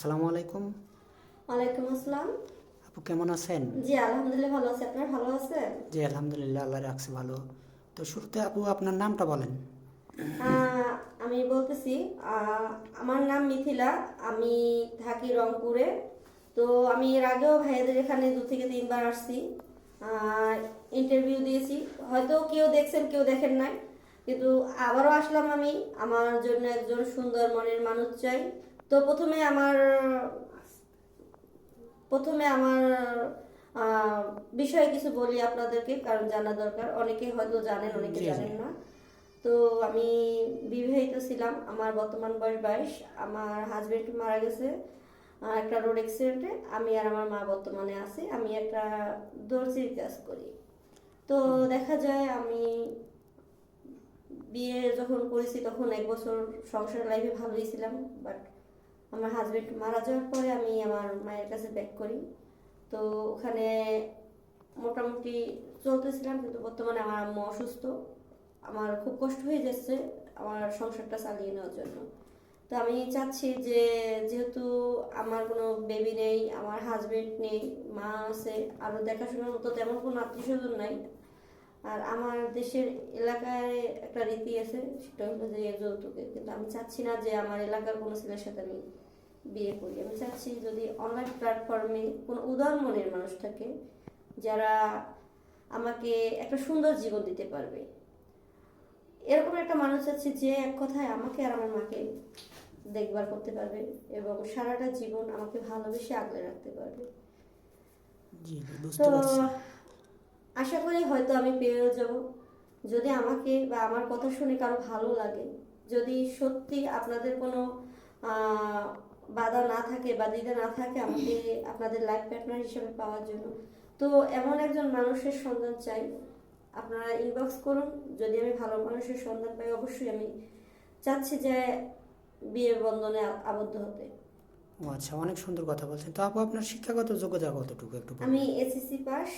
আসসালামু আলাইকুম। ওয়ালাইকুম আসসালাম। আপু কেমন আছেন? জি আলহামদুলিল্লাহ ভালো আছি। আপনারা ভালো আছেন? জি আলহামদুলিল্লাহ, আল্লাহ রাখছে ভালো। তো শুরুতে আপু আপনার নামটা বলেন। আমি বলতেছি, আহ, আমার নাম মিথিলা। আমি থাকি রংপুরে। তো আমি এর আগেও ভাইয়াদের এখানে 2 থেকে 3 বার আসছি, ইন্টারভিউ দিয়েছি। হয়তো কেউ দেখছেন কেউ দেখেন নাই, কিন্তু আবারও আসলাম আমি। আমার জন্য একজন সুন্দর মনের মানুষ চাই। তো প্রথমে আমার বিষয়ে কিছু বলি আপনাদেরকে, কারণ জানা দরকার। অনেকে হয়তো জানেন, অনেকে জি জি। জানেন না। তো আমি বিবাহিত ছিলাম। আমার বর্তমান বয়স 22। আমার হাজবেন্ড মারা গেছে একটা রোড অ্যাক্সিডেন্টে। আমি আর আমার মা বর্তমানে আছি। আমি একটা দর্জির কাজ করি। তো দেখা যায় আমি বিয়ে যখন করেছি তখন 1 বছর সংসার লাইফে ভালোই ছিলাম। বাট আমার হাজবেন্ড মারা যাওয়ার পরে আমি আমার মায়ের কাছে ব্যাক করি। তো ওখানে মোটামুটি চলতেছিলাম, কিন্তু বর্তমানে আমার আম্মু অসুস্থ। আমার খুব কষ্ট হয়ে যাচ্ছে আমার সংসারটা চালিয়ে নেওয়ার জন্য। তো আমি চাচ্ছি যে, যেহেতু আমার কোনো বেবি নেই, আমার হাজবেন্ড নেই, মা আছে, আরও দেখাশোনার মতো তেমন কোনো আত্মীয় স্বজন নাই। আর আমার দেশের এলাকায় একটা রীতি আছে, সেটা হলো যে যৌতুকে। কিন্তু আমি চাচ্ছি না যে আমার এলাকার কোনো ছেলের সাথে আমি বিয়ে করি। আমি চাচ্ছি যদি অনলাইন প্ল্যাটফর্মে কোনো উদার মনের মানুষ থাকে, যারা আমাকে একটা সুন্দর জীবন দিতে পারবে, এরকম একটা মানুষ আছে যে এক কথায় আমাকে আর আমার মাকে দেখভাল করতে পারবে এবং সারাটা জীবন আমাকে ভালোবেসে আগলে রাখতে পারবে। জি জি, তো বুঝতে পারছি। আশা করি হয়তো আমি পেয়েও যাব। যদি আমাকে বা আমার কথা শুনে কারো ভালো লাগে, যদি সত্যি আপনাদের কোনো আহ, বাধা না থাকে বা দ্বিধা না থাকে আমাকে আপনাদের লাইফ পার্টনার হিসেবে পাওয়ার জন্য, তো এমন একজন মানুষের সন্ধান চাই। আপনারা ইনবক্স করুন। যদি আমি ভালো মানুষের সন্ধান পাই, অবশ্যই আমি চাচ্ছি যে বিয়ের বন্ধনে আবদ্ধ হতে। ও আচ্ছা, অনেক সুন্দর কথা বলছেন। তো আপু আপনার শিক্ষাগত যোগ্যতা কতটুকু একটু আমি বলবেন? SSC pass.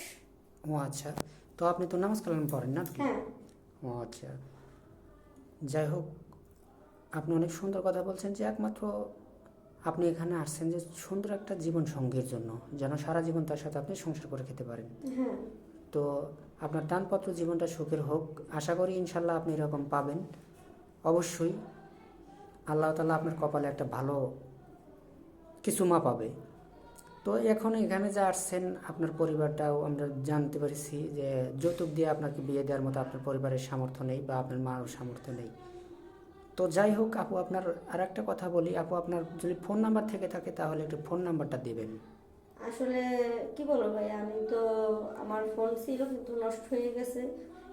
ও আচ্ছা। তো আপনি তো নামাজ কালাম পড়েন না কি? হ্যাঁ। ও আচ্ছা। যাই হোক, আপনি অনেক সুন্দর কথা বলছেন যে একমাত্র আপনি এখানে আসছেন যে সুন্দর একটা জীবন সঙ্গীর জন্য, যেন সারা জীবন তার সাথে আপনি সংসার করে খেতে পারেন। হ্যাঁ। তো আপনার দানপত্র জীবনটা সুখের হোক, আশা করি ইনশাল্লাহ আপনি এরকম পাবেন। অবশ্যই আল্লাহ তাআলা আপনার কপালে একটা ভালো কিছু মা পাবে। তো এখন এখানে যে আসছেন আপনার পরিবারটাও আমরা জানতে পেরেছি যে যৌতুক দিয়ে আপনাকে বিয়ে দেওয়ার মতো আপনার পরিবারের সামর্থ্য নেই বা আপনার মারও সামর্থ্য নেই। তো যাই হোক আপু, আপনার আর একটা কথা বলি আপু, আপনার যদি ফোন নাম্বার থেকে থাকে তাহলে একটু ফোন নাম্বারটা দেবেন। আসলে কি বলবো ভাই, আমি তো, আমার ফোন ছিল কিন্তু নষ্ট হয়ে গেছে।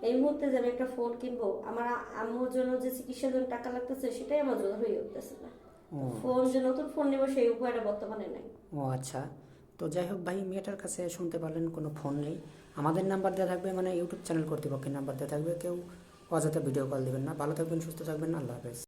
এই মুহূর্তে যে আমি একটা ফোন কিনবো, আমার আম্মুর জন্য যে চিকিৎসার জন্য টাকা লাগতেছে সেটাই আমার জন্য হয়ে উঠতেছে না। ও তো ফোন, আচ্ছা। যে নতুন ফোন নেবো সেই উপায়টা বর্তমানে নাই। ও আচ্ছা। তো যাই হোক ভাই, মেয়েটার কাছে শুনতে পারলেন কোনো ফোন নেই। আমাদের নাম্বার দেওয়া থাকবে, মানে ইউটিউব চ্যানেল কর্তৃপক্ষের নাম্বার দেওয়া থাকবে। কেউ অযথা ভিডিও কল দেবেন না। ভালো থাকবেন, সুস্থ থাকবেন, আল্লাহ হাফেজ।